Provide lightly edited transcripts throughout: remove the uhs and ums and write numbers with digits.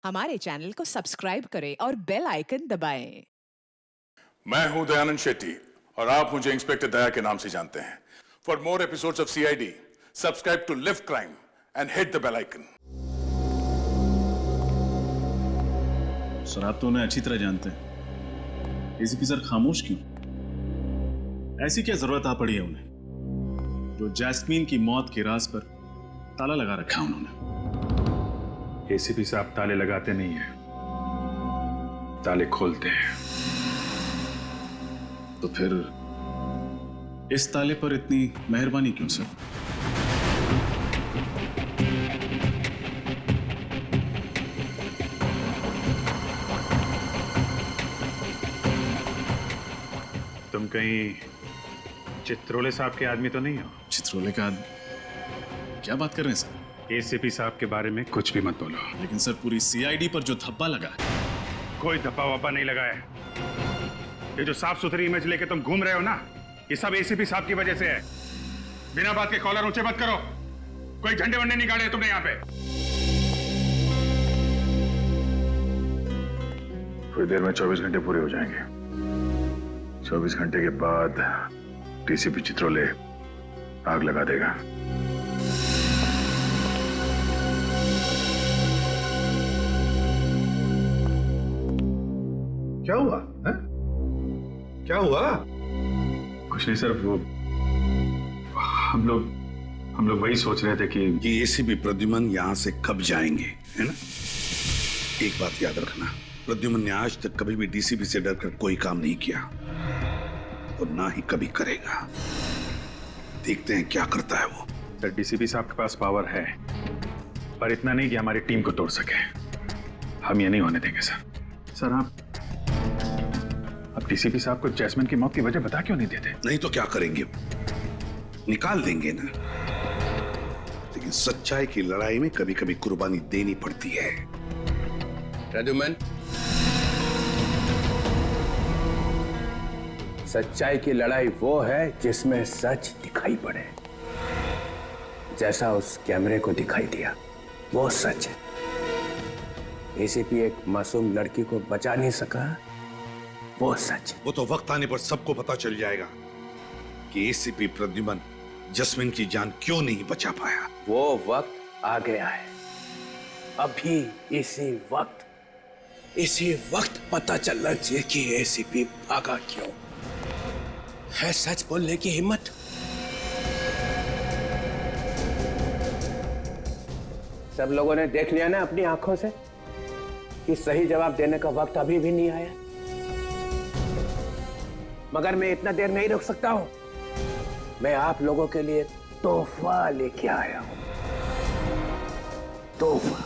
हमारे चैनल को सब्सक्राइब करें और बेल आइकन दबाएं। मैं हूं दयानंद शेट्टी और आप मुझे इंस्पेक्टर दया के नाम से जानते हैं। For more episodes of CID, subscribe to lift crime and hit the bell icon. Sir, आप तो उन्हें अच्छी तरह जानते हैं। एसीपी सर खामोश क्यों? ऐसी क्या जरूरत आ पड़ी है उन्हें, जो जैस्मीन की मौत के राज पर ताला लगा रखा है उन्होंने? एसीपी साहब ताले लगाते नहीं हैं, ताले खोलते हैं। तो फिर इस ताले पर इतनी मेहरबानी क्यों सर? तुम कहीं चित्रोले साहब के आदमी तो नहीं हो? चित्रोले का क्या बात कर रहे हैं सर? एसीपी साहब के बारे में कुछ भी मत बोलो। लेकिन सर, पूरी सीआईडी पर जो धब्बा लगा है। कोई धब्बा वब्बा नहीं लगा है। ये जो साफ सुथरी इमेज लेके तुम घूम रहे हो ना, ये सब एसीपी साहब की वजह से है। बिना बात के कॉलर ऊंचे मत करो। कोई झंडे वंडे नहीं गाड़े तुमने यहाँ पे। थोड़ी देर में 24 घंटे पूरे हो जाएंगे। 24 घंटे के बाद डीसीपी चित्रोले आग लगा देगा। क्या हुआ है? क्या हुआ? कुछ नहीं सर, वो हम लोग वही सोच रहे थे कि ये एसीपी प्रद्युमन यहां से कब जाएंगे, है ना? एक बात याद रखना, प्रद्युमन ने आज तक कभी भी डीसीपी से डरकर कोई काम नहीं किया और ना ही कभी करेगा। देखते हैं क्या करता है वो। सर, डीसीपी साहब के पास पावर है, पर इतना नहीं कि हमारी टीम को तोड़ सके। हम ये नहीं होने देंगे सर। सर, आप डीसीपी साहब को जैस्मिन की मौत की वजह बता क्यों नहीं देते? नहीं तो क्या करेंगे? निकाल देंगे ना। लेकिन सच्चाई की लड़ाई में कभी कभी कुर्बानी देनी पड़ती है। प्रद्युमन, सच्चाई की लड़ाई वो है जिसमें सच दिखाई पड़े। जैसा उस कैमरे को दिखाई दिया, वो सच है। एसीपी एक मासूम लड़की को बचा नहीं सका, वो सच है। वो तो वक्त आने पर सबको पता चल जाएगा कि एसीपी प्रद्युमन जैस्मिन की जान क्यों नहीं बचा पाया। वो वक्त आ गया है। अभी इसी वक्त पता चलना चाहिए कि एसीपी भागा क्यों। है सच बोलने की हिम्मत। सब लोगों ने देख लिया ना अपनी आंखों से कि सही जवाब देने का वक्त अभी भी नहीं आया। मगर मैं इतना देर नहीं रुक सकता हूं। मैं आप लोगों के लिए तोहफा लेके आया हूं। तोहफा।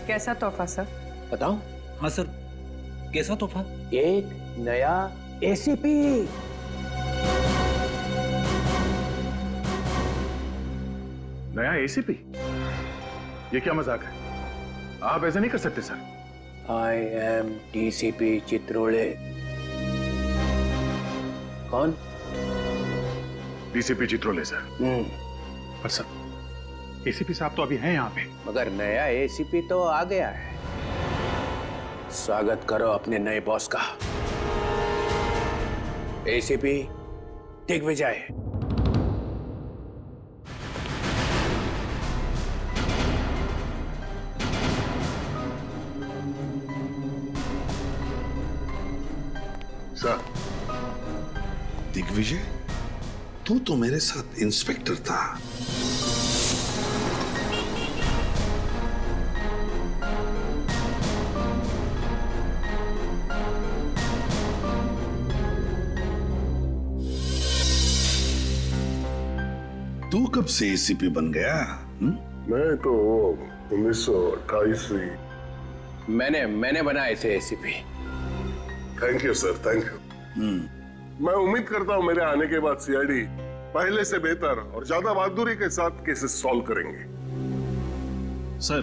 कैसा तोहफा सर? बताऊं? हाँ सर, कैसा तोहफा? एक नया एसीपी। नया एसीपी? ये क्या मजाक है? आप ऐसा नहीं कर सकते sir. I am DCP Chitrole. कौन? DCP Chitrole sir. पर सर, एसीपी साहब तो अभी हैं यहाँ पे। मगर नया एसीपी तो आ गया है। स्वागत करो अपने नए बॉस का। एसीपी दिग्विजय। सर, दिग्विजय, तू तो मेरे साथ इंस्पेक्टर था। तू कब से एसीपी बन गया? मैं तो 1928 से। मैंने बनाए थे ACP. Thank you sir, thank you. मैं उम्मीद करता हूं मेरे आने के बाद सीआईडी पहले से बेहतर और ज्यादा बहादुरी के साथ केसेस सॉल्व करेंगे। सर,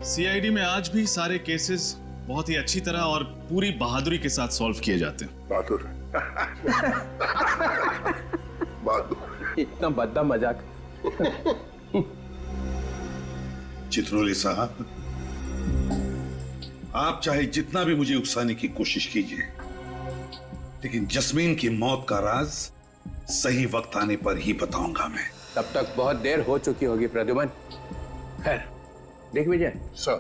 सीआईडी में आज भी सारे केसेस बहुत ही अच्छी तरह और पूरी बहादुरी के साथ सॉल्व किए जाते हैं। बहादुर। बहादुर। इतना भद्दा मजाक। चित्रोले साहब, आप चाहे जितना भी मुझे उकसाने की कोशिश कीजिए, लेकिन जस्मीन की मौत का राज सही वक्त आने पर ही बताऊंगा मैं। तब तक बहुत देर हो चुकी होगी प्रद्युमन। खैर, देख विजय, सर।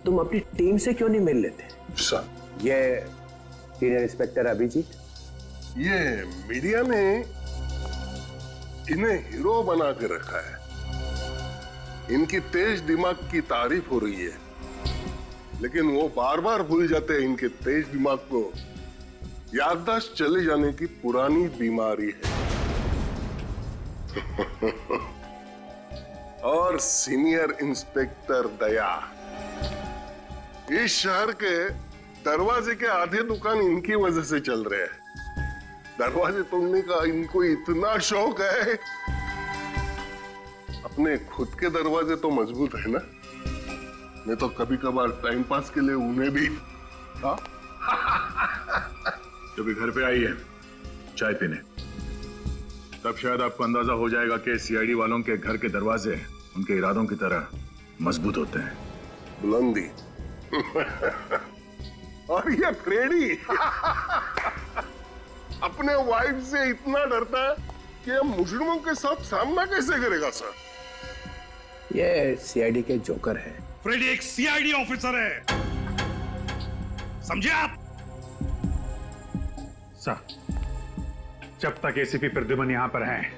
तुम अपनी टीम से क्यों नहीं मिल लेते? सर, ये सीनियर इंस्पेक्टर अभिजीत, ये मीडिया ने इन्हें हीरो बना के रखा है। इनकी तेज दिमाग की तारीफ हो रही है, लेकिन वो बार बार भूल जाते हैं इनके तेज दिमाग को याददाश्त चले जाने की पुरानी बीमारी है। और सीनियर इंस्पेक्टर दया, इस शहर के दरवाजे के आधे दुकान इनकी वजह से चल रहे हैं। दरवाजे तोड़ने का इनको इतना शौक है। अपने खुद के दरवाजे तो मजबूत है ना, मैं तो कभी कभार टाइम पास के लिए उन्हें भी। हाँ, जब घर पे आई है चाय पीने, तब शायद आपको अंदाजा हो जाएगा कि सीआईडी वालों के घर के दरवाजे उनके इरादों की तरह मजबूत होते हैं। बुलंदी। और ये फ्रेडी अपने वाइफ से इतना डरता है कि अब मुजरिमों के साथ सामना कैसे करेगा सर? ये सीआईडी के जोकर है। फ्रेडी एक सीआईडी ऑफिसर है, समझे आप? सर, जब तक एसीपी प्रद्युमन यहां पर हैं,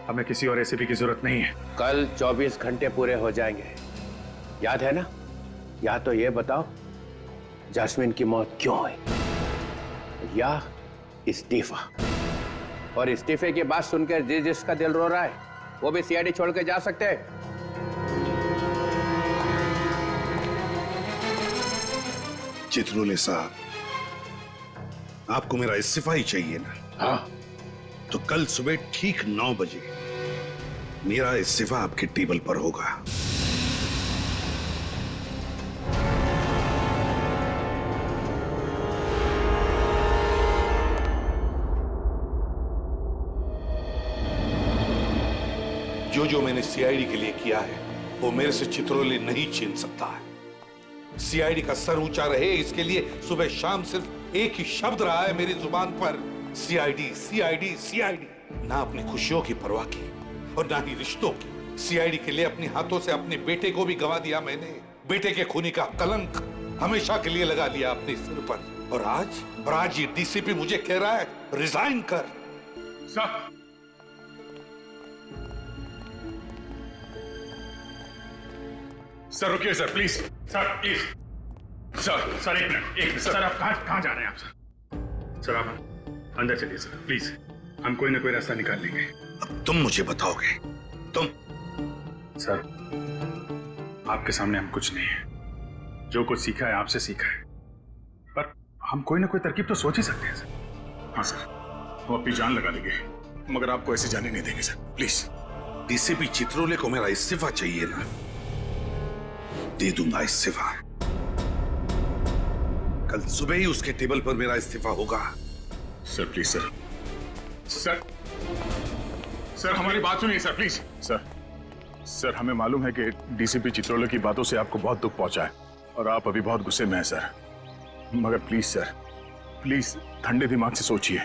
हमें किसी और एसीपी की जरूरत नहीं है। कल 24 घंटे पूरे हो जाएंगे, याद है ना? या तो ये बताओ जैस्मिन की मौत क्यों हुई, या इस्तीफा। और इस्तीफे की बात सुनकर जिसका दिल रो रहा है वो भी सीआईडी छोड़ के जा सकते हैं। चित्रोले साहब, आपको मेरा इस्तीफा ही चाहिए ना? हाँ, तो कल सुबह ठीक 9 बजे मेरा इस्तीफा आपके टेबल पर होगा। जो मैंने सीआईडी के लिए किया है वो मेरे से चित्रोले नहीं छीन सकता है। सीआईडी का सर ऊंचा रहे, इसके लिए सुबह शाम सिर्फ एक ही शब्द रहा है मेरी जुबान पर, सीआईडी सीआईडी सीआईडी। ना अपनी खुशियों की परवाह की और ना ही रिश्तों की। सीआईडी के लिए अपने हाथों से अपने बेटे को भी गंवा दिया मैंने। बेटे के खूनी का कलंक हमेशा के लिए लगा लिया अपने सिर पर। और आज ये डीसीपी मुझे कह रहा है रिजाइन कर। सर, सर रुकिए sir, please sir, please sir, एक मिनट सर, आप कहां जा रहे हैं आप? सर आप अंदर चलिए सर, प्लीज। हम कोई ना कोई रास्ता निकाल लेंगे। अब तुम मुझे बताओगे? तुम? सर, आपके सामने हम कुछ नहीं है। जो कुछ सीखा है आपसे सीखा है, पर हम कोई ना कोई तरकीब तो सोच ही सकते हैं सर। हाँ सर, हम अपनी जान लगा देंगे, मगर आपको ऐसे जाने नहीं देंगे सर, प्लीज। डीसीपी चित्रोले को मेरा इस्तीफा चाहिए ना? दे दूंगा इस्तीफा। कल सुबह ही उसके टेबल पर मेरा इस्तीफा होगा। Sir please sir, sir sir हमारी बात सुनिए सर, प्लीज। सर हमें मालूम है कि डीसीपी चित्रोले की बातों से आपको बहुत दुख पहुंचा है और आप अभी बहुत गुस्से में हैं सर, मगर प्लीज सर, प्लीज ठंडे दिमाग से सोचिए।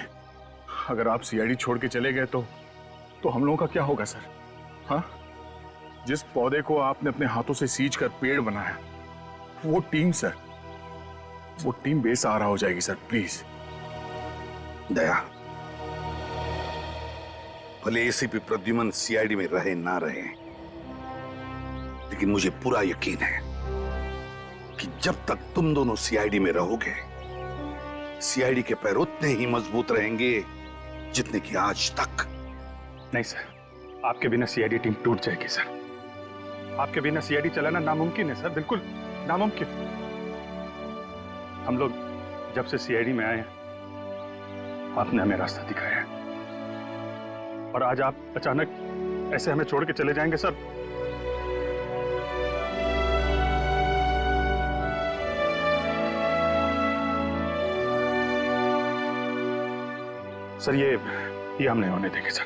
अगर आप सीआईडी छोड़ के चले गए तो हम लोगों का क्या होगा सर? हाँ, जिस पौधे को आपने अपने हाथों से सींच कर पेड़ बनाया, वो टीम बेसहारा हो जाएगी सर, प्लीज। दया, भले एसीपी प्रद्युमन सीआईडी में रहे ना रहे, लेकिन मुझे पूरा यकीन है कि जब तक तुम दोनों सीआईडी में रहोगे, सीआईडी के पैर उतने ही मजबूत रहेंगे जितने कि आज तक। नहीं सर, आपके बिना सीआईडी टीम टूट जाएगी सर। आपके बिना सीआईडी चलाना नामुमकिन है सर, बिल्कुल नामुमकिन। हम लोग जब से सीआईडी में आए हैं, आपने हमें रास्ता दिखाया है, और आज आप अचानक ऐसे हमें छोड़ के चले जाएंगे सर। सर ये हम नहीं होने देंगे सर।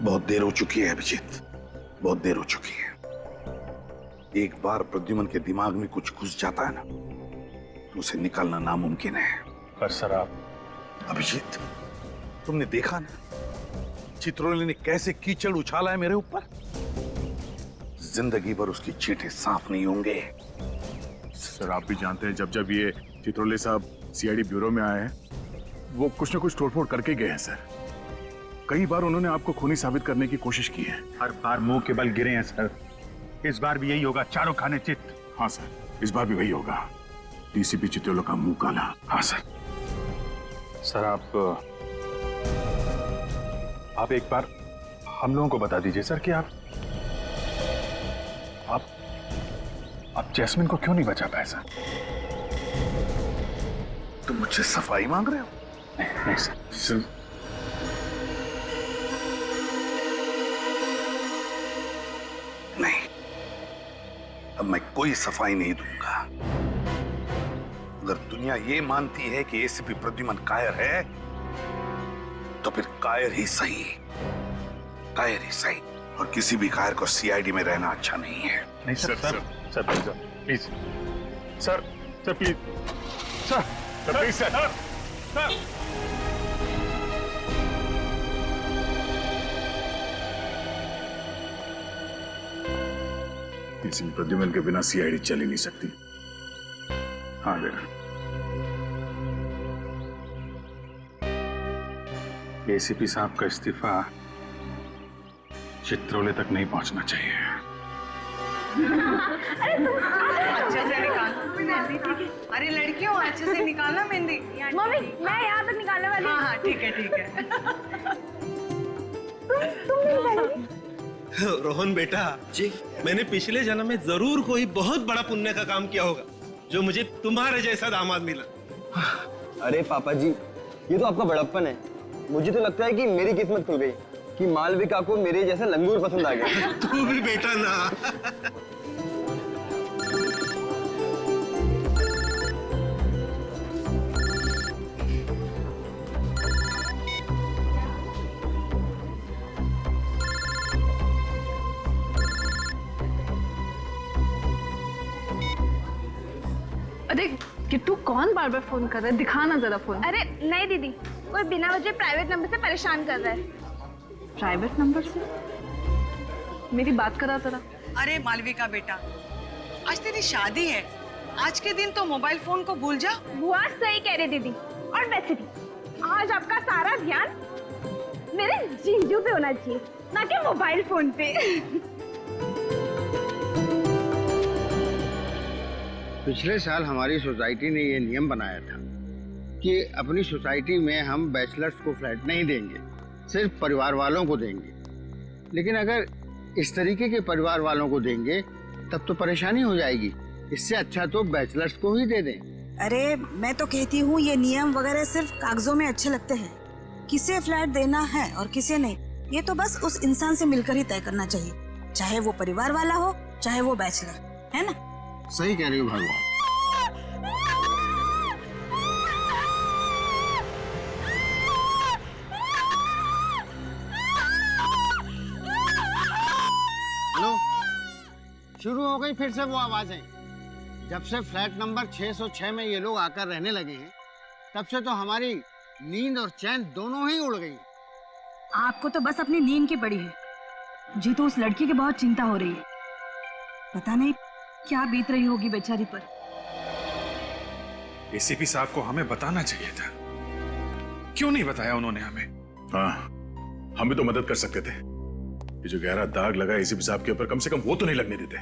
बहुत देर हो चुकी है अभिजीत, बहुत देर हो चुकी है। एक बार प्रद्युमन के दिमाग में कुछ घुस जाता है ना, तो उसे निकालना नामुमकिन है। पर सर आप अभिजीत, तुमने देखा ना चित्रोले ने कैसे कीचड़ उछाला है मेरे ऊपर। जिंदगी भर उसकी चींटे साफ नहीं होंगे। सर आप भी जानते हैं, जब जब ये चित्रोले साहब सीआईडी ब्यूरो में आए हैं, वो कुछ न कुछ तोड़फोड़ करके गए हैं सर। कई बार उन्होंने आपको खूनी साबित करने की कोशिश की है। हर बार मुंह के बल गिरे हैं सर। इस बार भी यही होगा, चारों खाने चित। हाँ सर, इस बार भी वही होगा। डीसीपी चित्रोले का मुंह काला। हाँ सर। सर आप एक बार हम लोगों को बता दीजिए सर कि आप जैस्मिन को क्यों नहीं बचा पाए सर? तुम मुझसे सफाई मांग रहे हो? नहीं सर। नहीं, अब मैं कोई सफाई नहीं दूंगा। अगर दुनिया ये मानती है कि एसीपी प्रद्युमन कायर है, तो फिर कायर ही सही। कायर ही सही। और किसी भी कायर को सीआईडी में रहना अच्छा नहीं है। नहीं sir. Sir please sir please sir. ACP Pradyuman के बिना सीआईडी चल ही नहीं सकती। हाँ लेना। एसीपी साहब का इस्तीफा चित्रोले तक नहीं पहुंचना चाहिए। अच्छे से निकाल। अरे लड़कियों, अच्छे से निकालना मेहंदी। मम्मी, मैं यहाँ तक निकालने वाली हूँ। हाँ ठीक है ठीक है। तुम नहीं निकालोगी? रोहन बेटा जी, मैंने पिछले जन्म में जरूर कोई बहुत बड़ा पुण्य का काम किया होगा जो मुझे तुम्हारे जैसा दामाद मिला। अरे पापा जी, ये तो आपका बड़प्पन है। मुझे तो लगता है कि मेरी किस्मत खुल गई कि मालविका को मेरे जैसा लंगूर पसंद आ गया। तू भी बेटा ना। अरे किट्टू, कौन बार बार फोन कर रहा है? दिखाना जरा फोन। अरे नहीं दीदी, कोई बिना वजह प्राइवेट नंबर से परेशान कर रहा है। प्राइवेट नंबर से? मेरी बात करा जरा। अरे मालविका बेटा, आज तेरी शादी है। आज के दिन तो मोबाइल फोन को भूल जा। बुआ सही कह रहे दीदी। और वैसे भी आज आपका सारा ध्यान मेरे जीजू पे होना चाहिए, ना कि मोबाइल फोन पे। पिछले साल हमारी सोसाइटी ने ये नियम बनाया था कि अपनी सोसाइटी में हम बैचलर्स को फ्लैट नहीं देंगे, सिर्फ परिवार वालों को देंगे। लेकिन अगर इस तरीके के परिवार वालों को देंगे तब तो परेशानी हो जाएगी। इससे अच्छा तो बैचलर्स को ही दे दें। अरे मैं तो कहती हूँ ये नियम वगैरह सिर्फ कागजों में अच्छे लगते हैं। किसे फ्लैट देना है और किसे नहीं, ये तो बस उस इंसान से मिलकर ही तय करना चाहिए, चाहे वो परिवार वाला हो चाहे वो बैचलर, है ना? सही कह रही हो भगवान। हेलो, शुरू हो गई फिर से वो आवाजें। जब से फ्लैट नंबर 606 में ये लोग आकर रहने लगे हैं, तब से तो हमारी नींद और चैन दोनों ही उड़ गई। आपको तो बस अपनी नींद की पड़ी है, मुझे तो उस लड़की की बहुत चिंता हो रही है। पता नहीं क्या बीत रही होगी बेचारी पर। एसीपी साहब को हमें बताना चाहिए था, क्यों नहीं बताया उन्होंने हमें? हाँ, हम भी तो मदद कर सकते थे। ये जो गहरा दाग लगा एसीपी साहब के ऊपर, कम से कम वो तो नहीं लगने देते।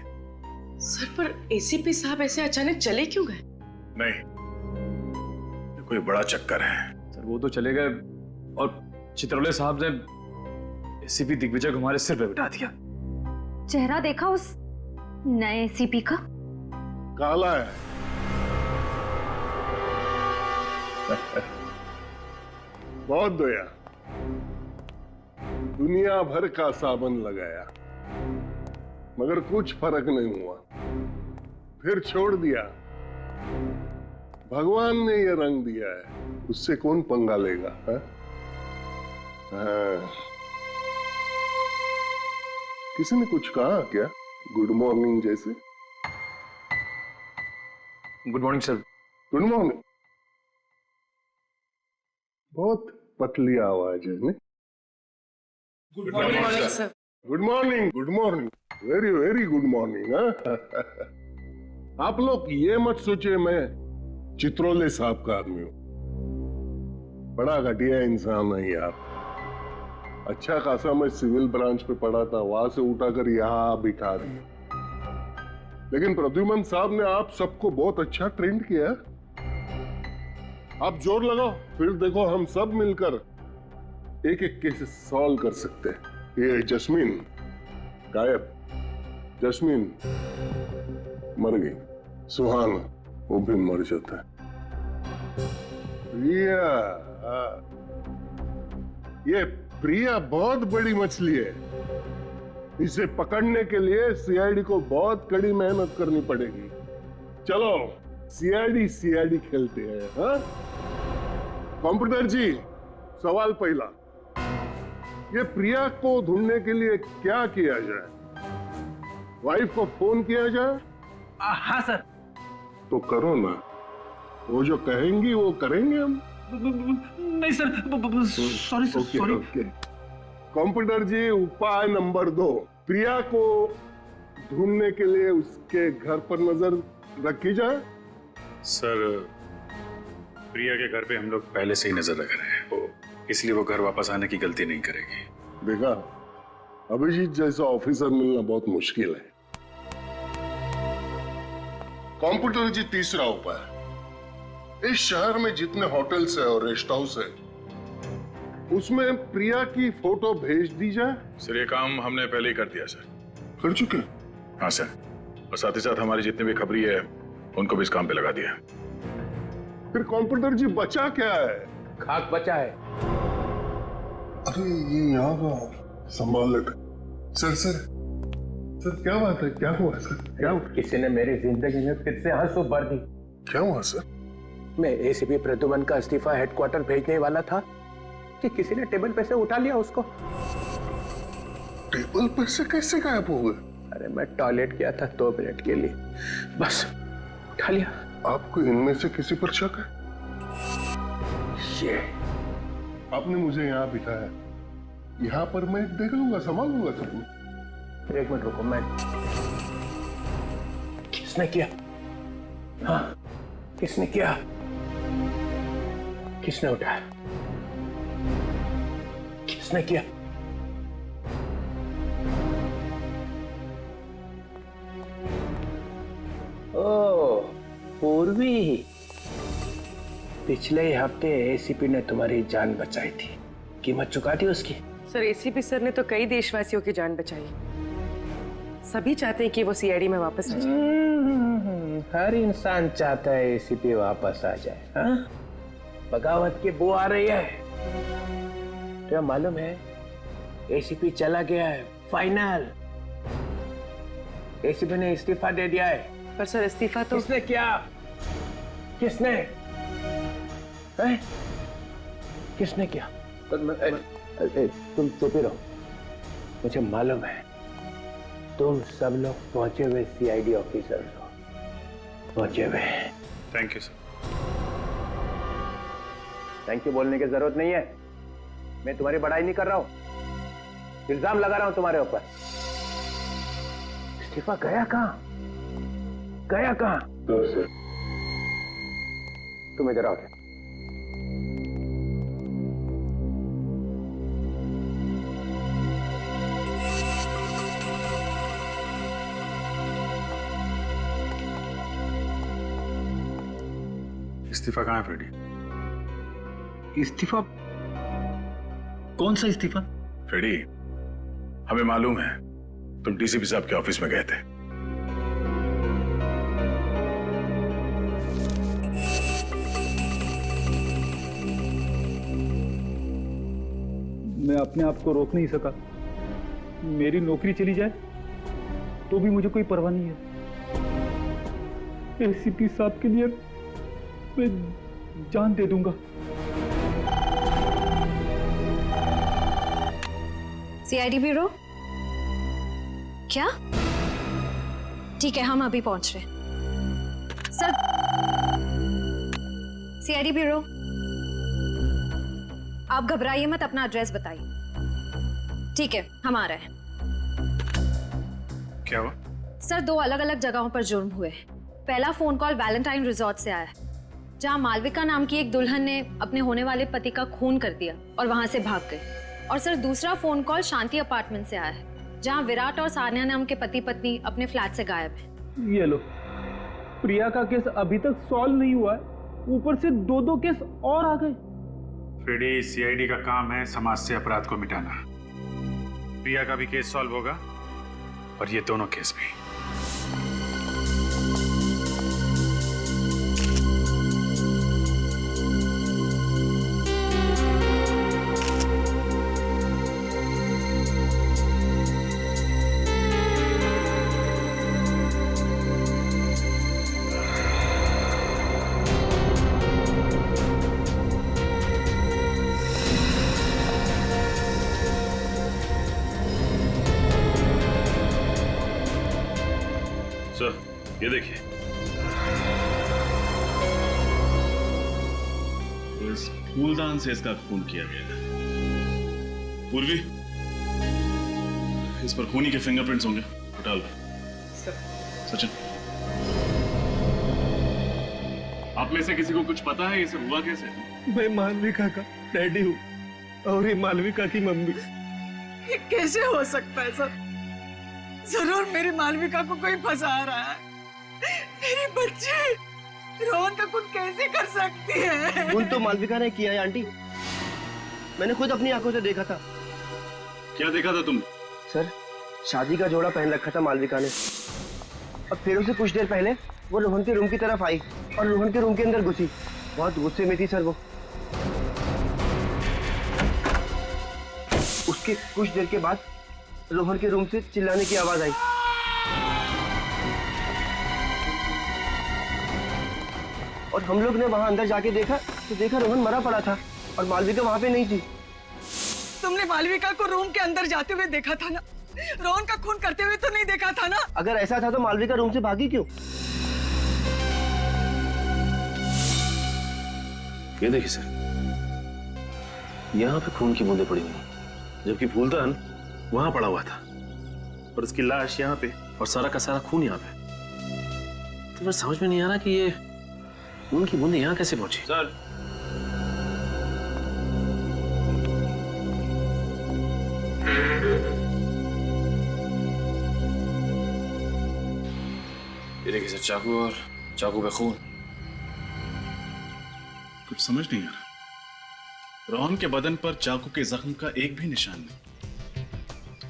सर, पर एसीपी साहब ऐसे अचानक चले क्यों गए? नहीं, ये कोई बड़ा चक्कर है। सर वो तो चले गए और चित्रोले साहब ने एसीपी दिग्विजय को हमारे सिर पे बिठा दिया। चेहरा देखा उस नए एसीपी का? काला है। बहुत दया, दुनिया भर का साबन लगाया मगर कुछ फर्क नहीं हुआ, फिर छोड़ दिया। भगवान ने ये रंग दिया है, उससे कौन पंगा लेगा? हाँ। किसी ने कुछ कहा क्या? गुड मॉर्निंग जैसे? Good morning sir. Good morning. बहुत पतली आवाज है नहीं? Good morning sir. Good morning, good morning, very very good morning. आप लोग ये मत सोचिए मैं चित्रोले साहब का आदमी हूं। बड़ा घटिया इंसान है आप। अच्छा खासा मैं सिविल ब्रांच पे पढ़ा था, वहां से उठाकर यहाँ बिठा दिया। लेकिन प्रद्युमन साहब ने आप सबको बहुत अच्छा ट्रेंड किया। आप जोर लगाओ, फिर देखो हम सब मिलकर एक एक केस सॉल्व कर सकते हैं। ये जस्मीन गायब, जस्मीन मर गई, सुहाना वो भी मर जाता है। प्रिया, ये प्रिया बहुत बड़ी मछली है। इसे पकड़ने के लिए सीआईडी को बहुत कड़ी मेहनत करनी पड़ेगी। चलो सीआईडी खेलते हैं। हाँ? कंप्यूटर जी, सवाल पहला, ये प्रिया को ढूंढने के लिए क्या किया जाए? वाइफ को फोन किया जाए? हाँ सर। तो करो ना, वो जो कहेंगी वो करेंगे हम। नहीं sir, sorry sir, sorry. Computer जी, उपाय नंबर 2, प्रिया को ढूंढने के लिए उसके घर पर नजर रखी जाए। सर, प्रिया के घर पे हम लोग पहले से ही नजर रख रहे हैं, इसलिए वो घर वापस आने की गलती नहीं करेगी। देखा, अभिजीत जैसा ऑफिसर मिलना बहुत मुश्किल है। कंप्यूटर जी, तीसरा उपाय, इस शहर में जितने होटल्स है और रेस्ट हाउस है उसमें प्रिया की फोटो भेज दी जाए। सर, ये काम हमने पहले ही कर दिया सर। कर चुके? हाँ सर, और साथ ही साथ हमारी जितने भी खबरी है उनको भी इस काम पे लगा दिया। फिर कंप्यूटर जी बचा क्या है? खाक बचा है। अरे ये यहाँ का संभाल लेते। सर क्या बात है? क्या हुआ सर? क्या हुआ? किसी ने मेरी जिंदगी में फिर से आंसू भर दी। क्या हुआ सर? मैं एसीपी प्रद्युमन का इस्तीफा हेडक्वार्टर भेजने वाला था कि किसी ने टेबल पे से उठा लिया उसको। टेबल पर से कैसे गायब हो गए? अरे मैं टॉयलेट गया था 2 मिनट के लिए, बस उठा लिया। आपको इनमें से किसी पर शक है? ये आपने मुझे यहाँ बिठाया, यहाँ पर मैं देख लूंगा, संभाल लूंगा सब। 1 मिनट रुको। मैं किसने किया? हाँ, किसने किया? किसने उठाया? किसने किया? ओ, पूर्वी, पिछले हफ्ते एसीपी ने तुम्हारी जान बचाई थी, कीमत चुका दी उसकी। सर, एसीपी सर ने तो कई देशवासियों की जान बचाई। सभी चाहते हैं कि वो सीआईडी में वापस आ जाए। हर इंसान चाहता है एसीपी वापस आ जाए। हाँ? बगावत की बू आ रही है। तो मालूम है एसीपी चला गया है, फाइनल। एसीपी ने इस्तीफा दे दिया है। पर सर, इस्तीफा तो किसने किया? किसने? है? किसने किया? तुम चुप ही रहो। मुझे मालूम है तुम सब लोग पहुंचे हुए सीआईडी ऑफिसर हो, पहुंचे हुए। Thank you sir. Thank you बोलने की जरूरत नहीं है। मैं तुम्हारी बड़ाई नहीं कर रहा हूं, इल्जाम लगा रहा हूं तुम्हारे ऊपर। इस्तीफा गया कहां? गया कहां? तुम इधर आओ। इस्तीफा कहाँ है फ्रेडी? इस्तीफा? कौन सा इस्तीफा? फ्रेडी, हमें मालूम है तुम डीसीपी साहब के ऑफिस में गए थे। मैं अपने आप को रोक नहीं सका। मेरी नौकरी चली जाए तो भी मुझे कोई परवाह नहीं है। एसीपी साहब के लिए मैं जान दे दूंगा। CID bureau? क्या? ठीक है, हम अभी पहुंच रहे हैं। सर, सीआईडी ब्यूरो, आप घबराइए मत, अपना एड्रेस बताइए। ठीक है, हम आ रहे हैं। क्या हुआ? सर, 2 अलग अलग जगहों पर जुर्म हुए। पहला फोन कॉल वैलेंटाइन रिजॉर्ट से आया है, जहां मालविका नाम की एक दुल्हन ने अपने होने वाले पति का खून कर दिया और वहां से भाग गई। और सर, दूसरा फोन कॉल शांति अपार्टमेंट से आया है, जहां विराट और सान्या नाम के पति पत्नी अपने फ्लैट से गायब है। ये लो, प्रिया का केस अभी तक सॉल्व नहीं हुआ है, ऊपर से 2 केस और आ गए। फ्रेडी, सीआईडी का काम है समाज से अपराध को मिटाना। प्रिया का भी केस सॉल्व होगा और ये दोनों केस भी। सर, ये देखिए, तो इस फूलदान से इसका खून किया गया है। पूर्वी, इस पर खूनी के फिंगरप्रिंट्स होंगे, उठा लो। सचिन, आप में से किसी को कुछ पता है ये सब हुआ कैसे? मैं मालविका का डैडी हूँ और ये मालविका की मम्मी। ये कैसे हो सकता है सर? जरूर मेरी मालविका को कोई फंसा रहा है। मेरी बच्ची रोहन का खून कैसे कर सकती है? खून तो मालविका ने किया है आंटी, मैंने खुद अपनी आंखों से देखा था। क्या देखा था तुमने? सर, शादी का जोड़ा पहन रखा था मालविका ने, और फिर उसे कुछ देर पहले वो रोहन के रूम की तरफ आई और रोहन के रूम के अंदर घुसी। बहुत गुस्से में थी सर वो। उसके कुछ देर के बाद रोहन के रूम से चिल्लाने की आवाज आई। और हम लोग ने वहां अंदर जाके देखा तो देखा रोहन मरा पड़ा था और मालविका वहां पे नहीं थी। तुमने मालविका को रूम के अंदर जाते हुए देखा था ना? रोहन का खून करते हुए तो नहीं देखा था ना? अगर ऐसा था तो मालविका रूम से भागी क्यों? ये देखिए सर, यहाँ पे खून की बूंदें पड़ी हुई, जबकि फूलदान वहां पड़ा हुआ था और उसकी लाश यहाँ पे और सारा का सारा खून यहाँ पे। तो फिर समझ में नहीं आ रहा कि ये खून की बूंदें यहाँ कैसे पहुंची। सर, ये देखिए सर, चाकू और चाकू पे खून। कुछ समझ नहीं आ रहा। रोहन के बदन पर चाकू के जख्म का एक भी निशान नहीं,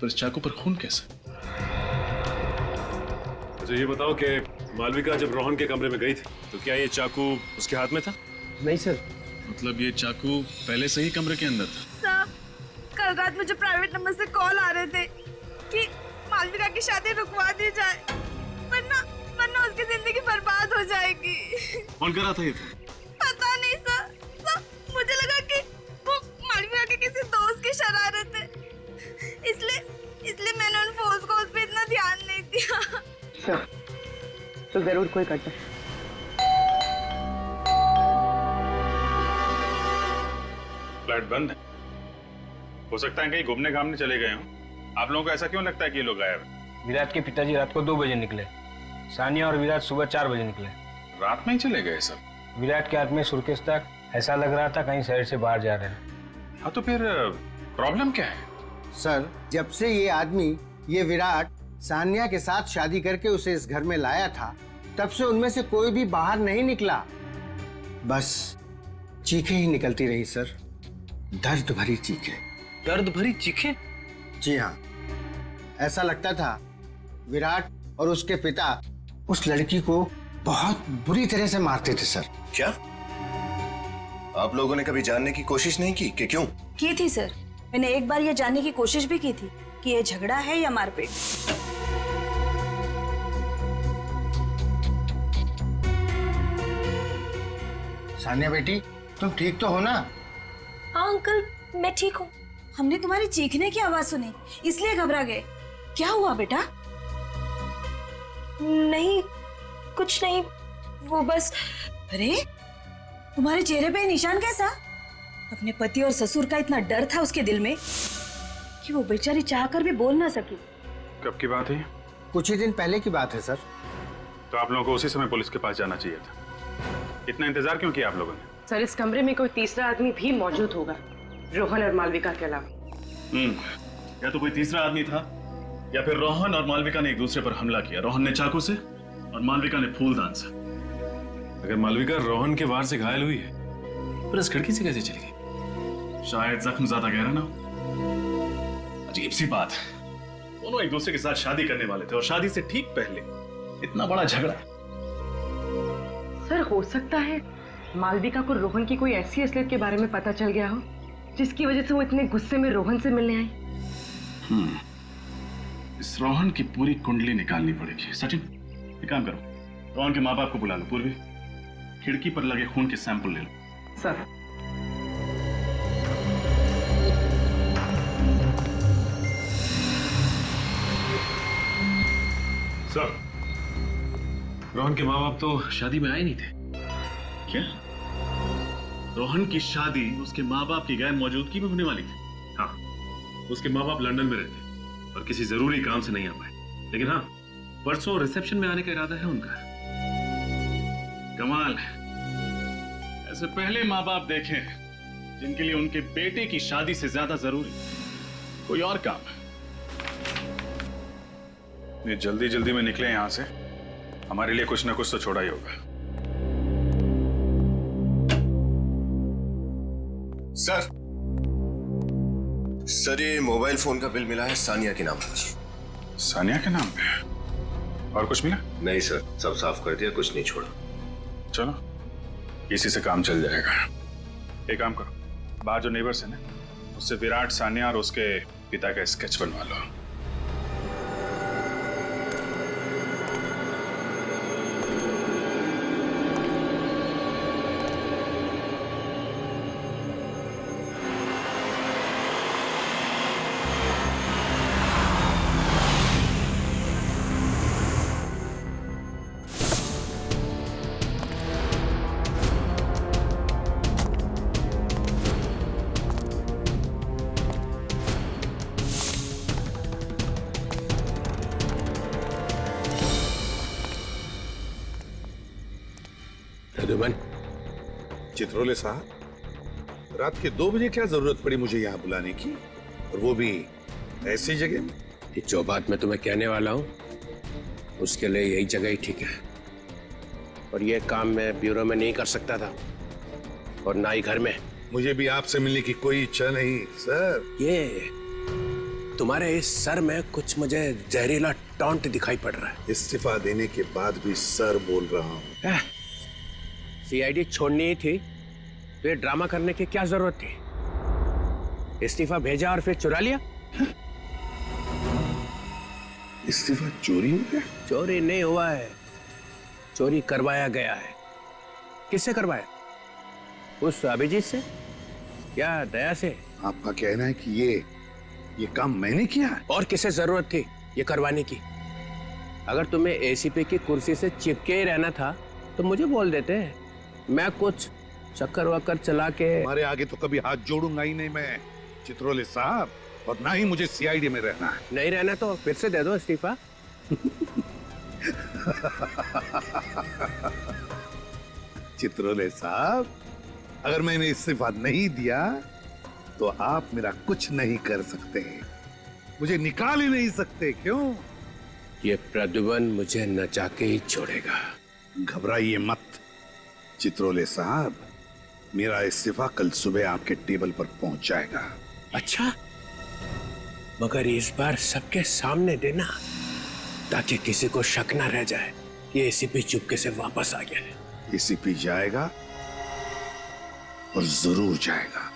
पर इस चाकू पर खून कैसे? अच्छा ये बताओ कि मालविका जब रोहन के कमरे में गई थी तो क्या ये चाकू उसके हाथ में था? नहीं सर। मतलब ये चाकू पहले से ही कमरे के अंदर था? सर, कल रात मुझे प्राइवेट नंबर से कॉल आ रहे थे कि मालविका की शादी रुकवा दी जाए, वरना उसकी जिंदगी बर्बाद हो जाएगी। कौन कर रहा था ये फोन? पता नहीं सर, मुझे लगा कि वो मालविका के किसी दोस्त की शरारत है, इसलिए मैंने उन फोन कॉल्स पे इतना ध्यान नहीं दिया। सर, तो जरूर कोई करता। फ्लैट बंद है, हो सकता है कहीं घूमने घामने चले गए हों। आप लोगों को ऐसा क्यों लगता है कि ये लोग गायब हैं? विराट के पिताजी रात को 2 बजे निकले, सानिया और विराट सुबह 4 बजे निकले। रात में ही चले गए सब? विराट के हाथ में सुर्केस तक, ऐसा लग रहा था कहीं शहर से बाहर जा रहे हैं। हाँ तो फिर प्रॉब्लम क्या है? सर, जब से ये आदमी, ये विराट सान्या के साथ शादी करके उसे इस घर में लाया था, तब से उनमें से कोई भी बाहर नहीं निकला। बस चीखें ही निकलती रही सर, दर्द भरी चीखें। दर्द भरी चीखें? जी हाँ, ऐसा लगता था विराट और उसके पिता उस लड़की को बहुत बुरी तरह से मारते थे सर। क्या आप लोगों ने कभी जानने की कोशिश नहीं की कि क्यों? की थी सर, मैंने एक बार ये जानने की कोशिश भी की थी कि ये झगड़ा है या मारपीट। सान्या बेटी, तुम ठीक तो हो ना? हाँ अंकल, मैं ठीक हूँ। हमने तुम्हारी चीखने की आवाज सुनी, इसलिए घबरा गए। क्या हुआ बेटा? नहीं, कुछ नहीं, वो बस। अरे तुम्हारे चेहरे पे निशान कैसा? अपने पति और ससुर का इतना डर था उसके दिल में कि वो बेचारी चाहकर भी बोल ना सकी। कब की बात है? कुछ ही दिन पहले की बात है सर। तो आप लोगों को उसी समय पुलिस के पास जाना चाहिए था। इतना इंतजार क्यों किया आप लोगों ने? सर इस कमरे में कोई तीसरा आदमी भी मौजूद होगा, रोहन और मालविका के अलावा। या तो कोई तीसरा आदमी था या फिर रोहन और मालविका ने एक दूसरे पर हमला किया। रोहन ने चाकू से और मालविका ने फूलदान से। अगर मालविका रोहन के वार से घायल हुई है पर इस खिड़की से कैसे चली गई? शायद जख्म ज्यादा गहरा ना हो। अजीब सी बात, दोनों एक दूसरे के साथ शादी करने वाले थे और शादी से ठीक पहले इतना बड़ा झगड़ा। सर हो सकता है मालविका को रोहन की कोई ऐसी असलियत के बारे में पता चल गया हो जिसकी वजह से वो इतने गुस्से में रोहन से मिलने आई। इस रोहन की पूरी कुंडली निकालनी पड़ेगी। सचिन एक काम करो, रोहन के माँ बाप को बुला लो। पूर्वी खिड़की पर लगे खून के सैंपल ले लो। सर सर रोहन के माँ बाप तो शादी में आए नहीं थे क्या? रोहन की शादी उसके माँ बाप की गैर मौजूदगी में होने वाली थी। हाँ, उसके माँ बाप लंदन में रहते और किसी जरूरी काम से नहीं आ पाए, लेकिन हाँ परसों रिसेप्शन में आने का इरादा है उनका। कमाल, ऐसे पहले माँ बाप देखे जिनके लिए उनके बेटे की शादी से ज्यादा जरूरी कोई और काम है। ये जल्दी जल्दी में निकले यहां से, हमारे लिए कुछ ना कुछ तो छोड़ा ही होगा। सर ये मोबाइल फोन का बिल मिला है सानिया के नाम पर। सानिया के नाम पे? और कुछ मिला? नहीं सर, सब साफ कर दिया, कुछ नहीं छोड़ा। चलो इसी से काम चल जाएगा। एक काम करो, बाहर जो नेबर्स है ना उससे विराट, सानिया और उसके पिता का स्केच बनवा लो। चित्रोले साहब, रात के 2 बजे क्या जरूरत पड़ी मुझे यहाँ बुलाने की, और वो भी ऐसी जगह में? जो बात मैं तुम्हें कहने वाला हूँ उसके लिए यही जगह ही ठीक है। और ये काम मैं ब्यूरो में नहीं कर सकता था और ना ही घर में। मुझे भी आपसे मिलने की कोई इच्छा नहीं सर। ये तुम्हारे इस सर में कुछ मुझे जहरीला टॉन्ट दिखाई पड़ रहा है। इस्तीफा देने के बाद भी सर बोल रहा हूँ। सीआईडी छोड़नी ही थी तो ये ड्रामा करने की क्या जरूरत थी? इस्तीफा भेजा और फिर चुरा लिया। इस्तीफा चोरी हो गया? चोरी नहीं हुआ है, चोरी करवाया गया है। किससे करवाया? उस अभिजीत से या दया से? आपका कहना है कि ये काम मैंने किया है? और किसे जरूरत थी ये करवाने की? अगर तुम्हें एसीपी की कुर्सी से चिपके ही रहना था तो मुझे बोल देते, मैं कुछ चक्कर वक्कर चला के। हमारे आगे तो कभी हाथ जोड़ूंगा ही नहीं मैं चित्रोले साहब, और ना ही मुझे सीआईडी में रहना है। नहीं रहना तो फिर से दे दो इस्तीफा। चित्रोले साहब, अगर मैंने इस्तीफा नहीं दिया तो आप मेरा कुछ नहीं कर सकते, मुझे निकाल ही नहीं सकते। क्यों? ये प्रद्युमन मुझे नचा के ही छोड़ेगा। घबराइए मत चित्रोले साहब, मेरा इस्तीफा कल सुबह आपके टेबल पर पहुंच जाएगा। अच्छा, मगर इस बार सबके सामने देना ताकि किसी को शक ना रह जाए कि एसीपी चुपके से वापस आ गया है। एसीपी जाएगा और जरूर जाएगा।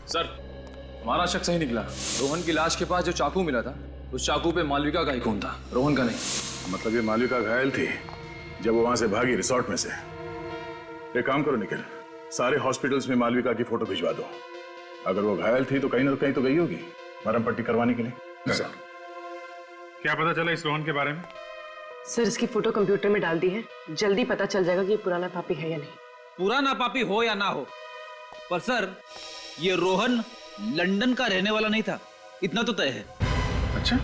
सर, हमारा शक सही निकला। रोहन की लाश के पास जो चाकू मिला था उस चाकू पे मालविका का ही खून था, रोहन का नहीं। मतलब ये मालविका घायल थी जब वो वहां से भागी रिसोर्ट में से। एक काम करो निखिल, सारे हॉस्पिटल्स में मालविका की फोटो भिजवा दो। अगर वो घायल थी तो कहीं ना कहीं तो गई होगी मरहम पट्टी करवाने के लिए। क्या पता चला इस रोहन के बारे में? सर इसकी फोटो कंप्यूटर में डाल दी है, जल्दी पता चल जाएगा कि ये पुराना पापी है या नहीं। पुराना पापी हो या ना हो, पर सर ये रोहन लंदन का रहने वाला नहीं था, इतना तो तय है। अच्छा,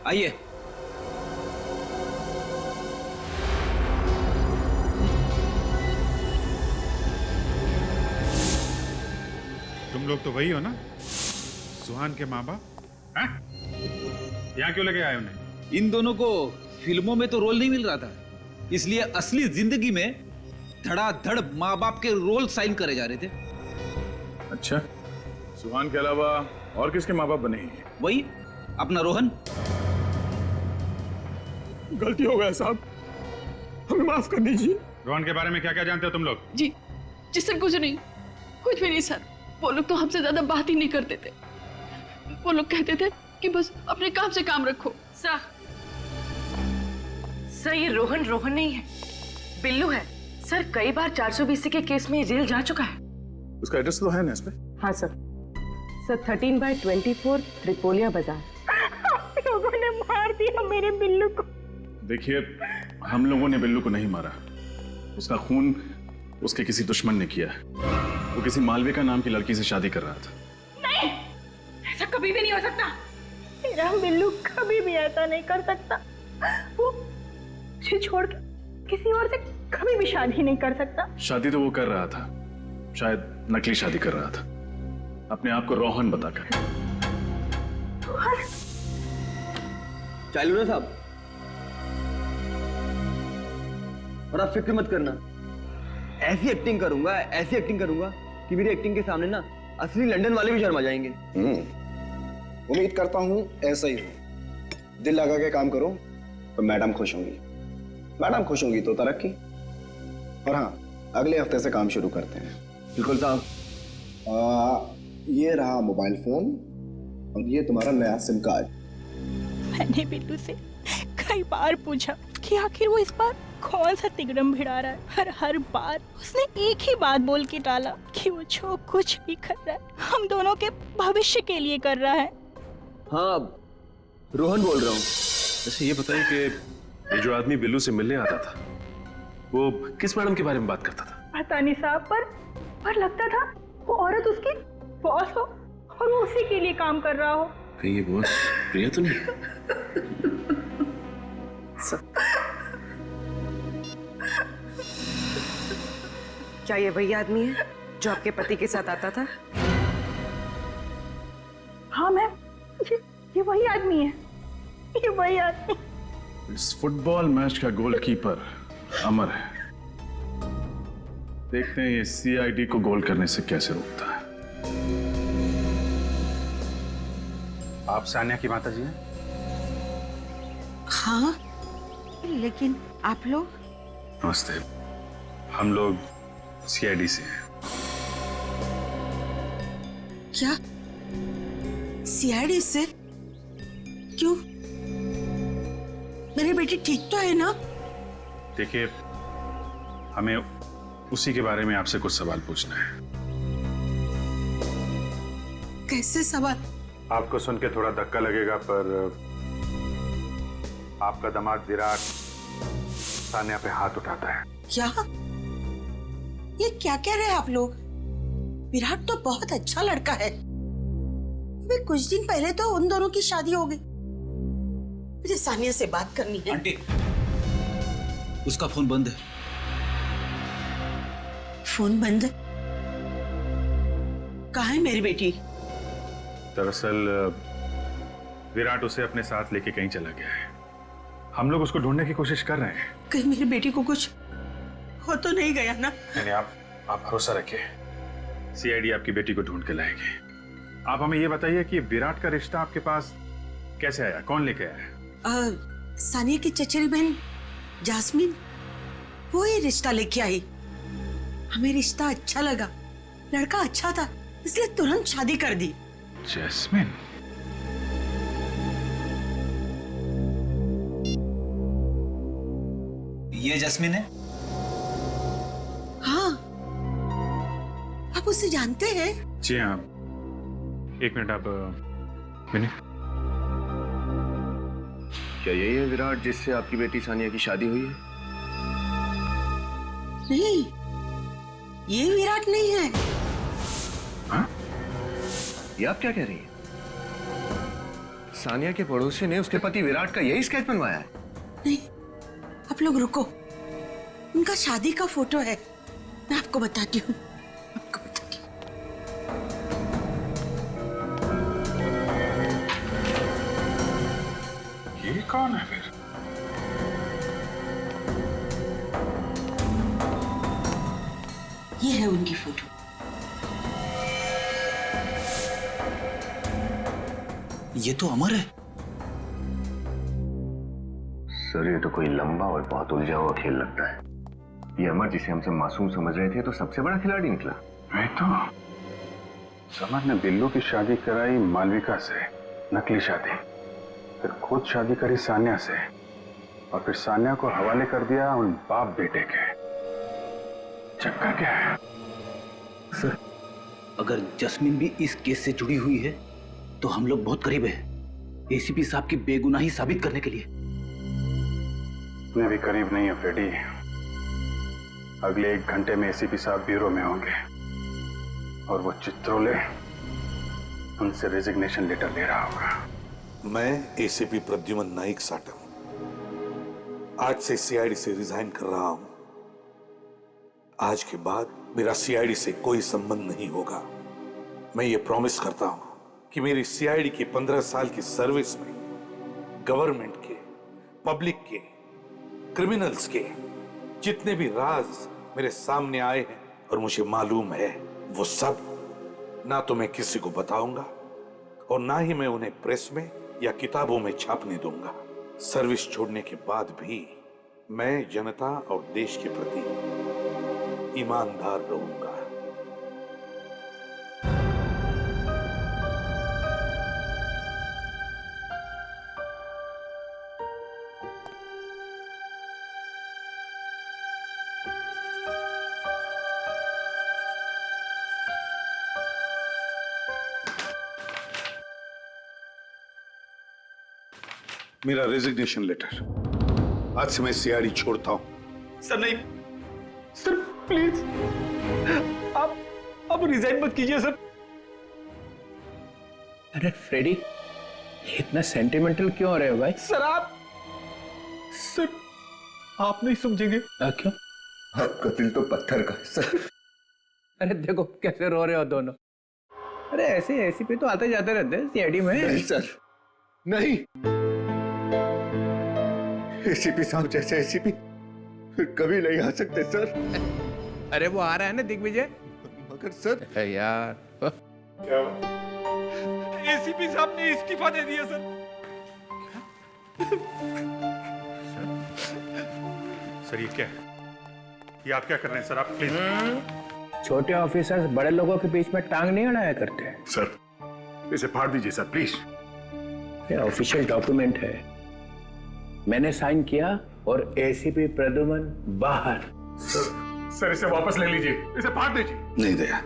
आइए। तुम लोग तो वही हो ना, सुहान के माँ बाप? यहाँ क्यों लेके आए उन्हें? इन दोनों को फिल्मों में तो रोल नहीं मिल रहा था, इसलिए असली जिंदगी में धड़ाधड़ माँ बाप के रोल साइन करे जा रहे थे। अच्छा, सुहान के अलावा और किसके माँ बाप बने हैं? वही अपना रोहन। गलती हो गया साहब, हमें माफ कर दीजिए। रोहन के बारे में क्या क्या जानते हो तुम लोग? जी सर, कुछ नहीं, कुछ भी नहीं सर। वो लोग तो हमसे ज्यादा बात ही नहीं करते थे। वो लोग कहते थे कि बस अपने काम से काम रखो। सर ये रोहन नहीं है, बिल्लू है। सर कई बार 420 के केस में जेल जा चुका है। उसका एड्रेस तो है ना इस पे? हाँ सर 13/24 त्रिपोलिया बाजार। लोगों ने मार दिया मेरे बिल्लू को। देखिए, हम लोगों ने बिल्लू को नहीं मारा, उसका खून उसके किसी दुश्मन ने किया। वो किसी मालविका नाम की लड़की से शादी कर रहा था। नहीं, ऐसा कभी भी नहीं हो सकता। मेरा बिल्लू कभी भी ऐसा नहीं कर सकता। वो मुझे छोड़ के किसी और से कभी भी शादी नहीं कर सकता। शादी तो वो कर रहा था, शायद नकली शादी कर रहा था, अपने आप को रोहन बताकर। चालू ना साहब, और आप फिक्र मत करना, ऐसी एक्टिंग करूंगा कि मेरी एक्टिंग के सामने ना असली लंदन वाले भी शर्मा जाएंगे। उम्मीद करता हूं ऐसा ही हो। दिल लगा के काम करो तो मैडम खुश होंगी, मैडम खुश होंगी तो तरक्की। और हाँ, अगले हफ्ते से काम शुरू करते हैं। बिल्कुल साहब। ये रहा मोबाइल फोन और ये तुम्हारा नया सिम कार्ड। मैंने बिल्लू से कई बार पूछा कि आखिर वो इस बार कौन सा तिगड़म भिड़ा रहा है। हर बार उसने एक ही बात बोल के टाला कि वो जो कुछ भी कर रहा है हम दोनों के भविष्य के लिए कर रहा है। हाँ, रोहन बोल रहा हूँ। अच्छा ये बताइए कि ये जो आदमी बिल्लू से मिलने आता था वो किस मैडम के बारे में बात करता था? पता नहीं साहब, पर लगता था वो औरत उसकी बॉस हो और वो उसी के लिए काम कर रहा हो। कहीं ये बॉस प्रिया तो नहीं? क्या ये वही आदमी है जो आपके पति के साथ आता था? हाँ मैम, ये वही आदमी है, ये वही आदमी। इस फुटबॉल मैच का गोलकीपर अमर है, देखते हैं ये सीआईडी को गोल करने से कैसे रोकता है। आप सान्या की माता जी हैं? हाँ, लेकिन आप लोग? नमस्ते, हम लोग सीआईडी से हैं। क्या सीआईडी से? क्यों? मेरी बेटी ठीक तो है ना? देखिए, हमें उसी के बारे में आपसे कुछ सवाल पूछना है। कैसे सवाल? आपको सुन के थोड़ा धक्का लगेगा, पर आपका दामाद विराट सान्या पे हाथ उठाता है। क्या? ये क्या कह रहे हैं आप लोग? विराट तो बहुत अच्छा लड़का है। अभी कुछ दिन पहले तो उन दोनों की शादी हो गई। मुझे सानिया से बात करनी है। आंटी, उसका फोन बंद है। फोन बंद? कहाँ है मेरी बेटी? दरअसल विराट उसे अपने साथ लेके कहीं चला गया है। हम लोग उसको ढूंढने की कोशिश कर रहे हैं। कहीं मेरी बेटी को कुछ हो तो नहीं गया ना? नहीं, आप भरोसा रखिए, सीआईडी आपकी बेटी को ढूंढ के लाएगी। आप हमें ये बताइए कि विराट का रिश्ता आपके पास कैसे आया, कौन लेके आया? सानिया की चचेरी बहन जास्मीन, वो ये रिश्ता लेके आई। हमें रिश्ता अच्छा लगा, लड़का अच्छा था, इसलिए तुरंत शादी कर दी। जैस्मिन? ये जैस्मिन है? हाँ, आप उसे जानते हैं? जी हाँ। एक मिनट, आप विनय, क्या यही है विराट जिससे आपकी बेटी सानिया की शादी हुई है? नहीं, ये विराट नहीं है। हाँ? ये आप क्या कह रही हैं? सानिया के पड़ोसी ने उसके पति विराट का यही स्केच बनवाया है? नहीं, आप लोग रुको, उनका शादी का फोटो है, मैं आपको बताती हूँ। ये कौन है फिर? ये है उनकी फोटो। ये तो अमर है। सर ये तो कोई लंबा और बहुत उलझा हुआ खेल लगता है। ये अमर जिसे हमसे मासूम समझ रहे थे तो सबसे बड़ा खिलाड़ी निकला। वही तो। समर ने बिल्लू की शादी कराई मालविका से, नकली शादी, फिर खुद शादी करी सान्या से, और फिर सान्या को हवाले कर दिया उन बाप बेटे के। चक्कर क्या है? सर, अगर जस्मीन भी इस केस से जुड़ी हुई है तो हम लोग बहुत करीब है एसीपी साहब की बेगुनाही साबित करने के लिए। मैं भी करीब नहीं हूं फ्रेडी। अगले 1 घंटे में एसीपी साहब ब्यूरो में होंगे और वो चित्रोले उनसे रेजिग्नेशन लेटर ले रहा होगा। मैं एसीपी प्रद्युमन नाइक साटम आज से सीआईडी से रिजाइन कर रहा हूं। आज के बाद मेरा सीआईडी से कोई संबंध नहीं होगा। मैं ये प्रॉमिस करता हूं कि मेरी सीआईडी की 15 साल की सर्विस में गवर्नमेंट के, पब्लिक के, क्रिमिनल्स के जितने भी राज मेरे सामने आए हैं और मुझे मालूम है, वो सब ना तो मैं किसी को बताऊंगा और ना ही मैं उन्हें प्रेस में या किताबों में छापने दूंगा। सर्विस छोड़ने के बाद भी मैं जनता और देश के प्रति ईमानदार रहूंगा। मेरा रेजिग्नेशन लेटर। आज से मैं सीआईडी छोड़ता हूं। सर नहीं, सर प्लीज आप रिजाइन मत कीजिए सर। अरे फ्रेडी, इतना सेंटिमेंटल क्यों हो रहे हो भाई? सर आप नहीं समझेंगे। क्यों? आपका दिल तो पत्थर का है सर। अरे देखो कैसे रो रहे हो दोनों। अरे ऐसे एसीपी तो आते जाते रहते हैं सीआईडी में। नहीं सर, नहीं। एसीपी साहब जैसे एसीपी फिर कभी नहीं आ सकते सर। अरे वो आ रहा है ना दिग्विजय। मगर सर यार क्या एसीपी साहब ने इस्तीफा दे दिया सर। सर ये क्या है? ये आप क्या कर रहे हैं सर? आप प्लीज। छोटे ऑफिसर्स बड़े लोगों के बीच में टांग नहीं अड़ाया करते। सर इसे फाड़ दीजिए सर प्लीज। ये ऑफिशियल डॉक्यूमेंट है, मैंने साइन किया और एसीपी प्रद्युमन बाहर। सर इसे वापस ले लीजिए, इसे फाड़ दीजिए। नहीं दया,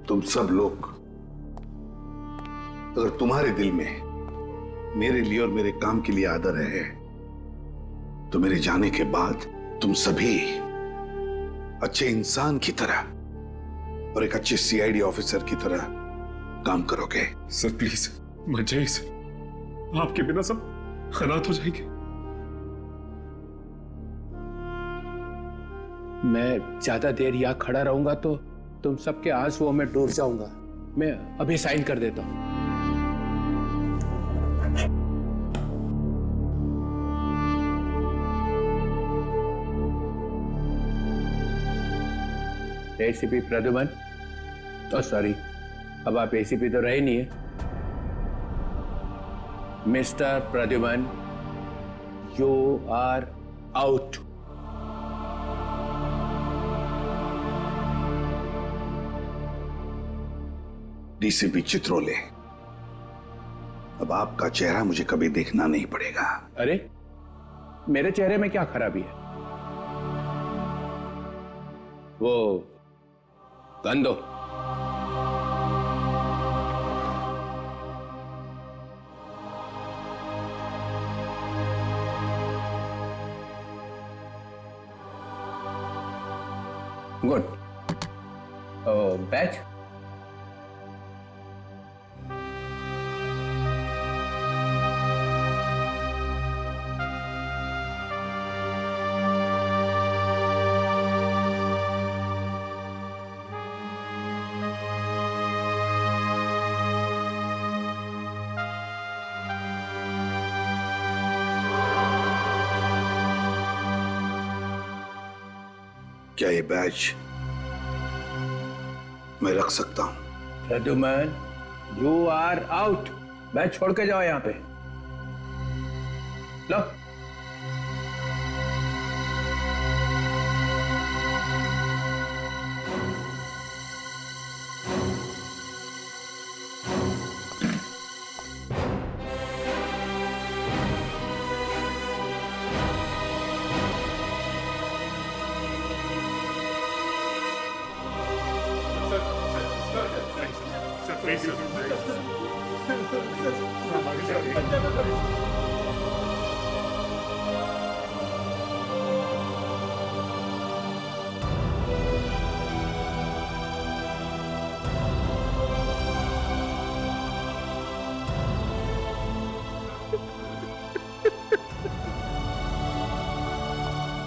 तुम सब लोग, अगर तुम्हारे दिल में मेरे लिए और मेरे काम के लिए आदर है तो मेरे जाने के बाद तुम सभी अच्छे इंसान की तरह और एक अच्छे सीआईडी ऑफिसर की तरह काम करोगे। सर प्लीज मत जाइए सर, आपके बिना सब खराब हो जाएंगे। मैं ज्यादा देर यहाँ खड़ा रहूंगा तो तुम सबके आंसुओं में डूब जाऊंगा। मैं अभी साइन कर देता हूं। एसीपी प्रद्युमन, सॉरी, अब आप एसीपी तो रहे नहीं है। Mister Pradyuman, you are out. DCP Chitrole, अब आपका चेहरा मुझे कभी देखना नहीं पड़ेगा। अरे मेरे चेहरे में क्या खराबी है? वो गन दो। बैच क्या ये बैच मैं रख सकता हूं? Pradyuman, you are out. Badge छोड़ के जाओ यहाँ पे। लो।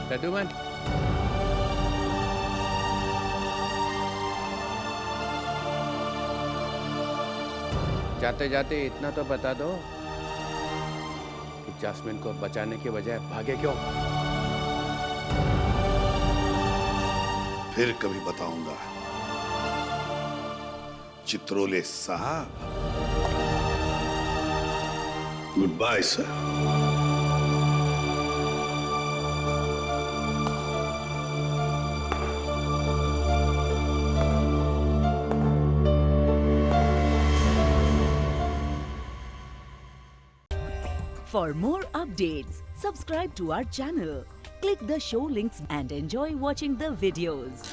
प्रद्युमन, जाते जाते इतना तो बता दो कि जास्मिन को बचाने के बजाय भागे क्यों? फिर कभी बताऊंगा चित्रोले साहब। Goodbye sir. For more updates, subscribe to our channel, click the show links and enjoy watching the videos.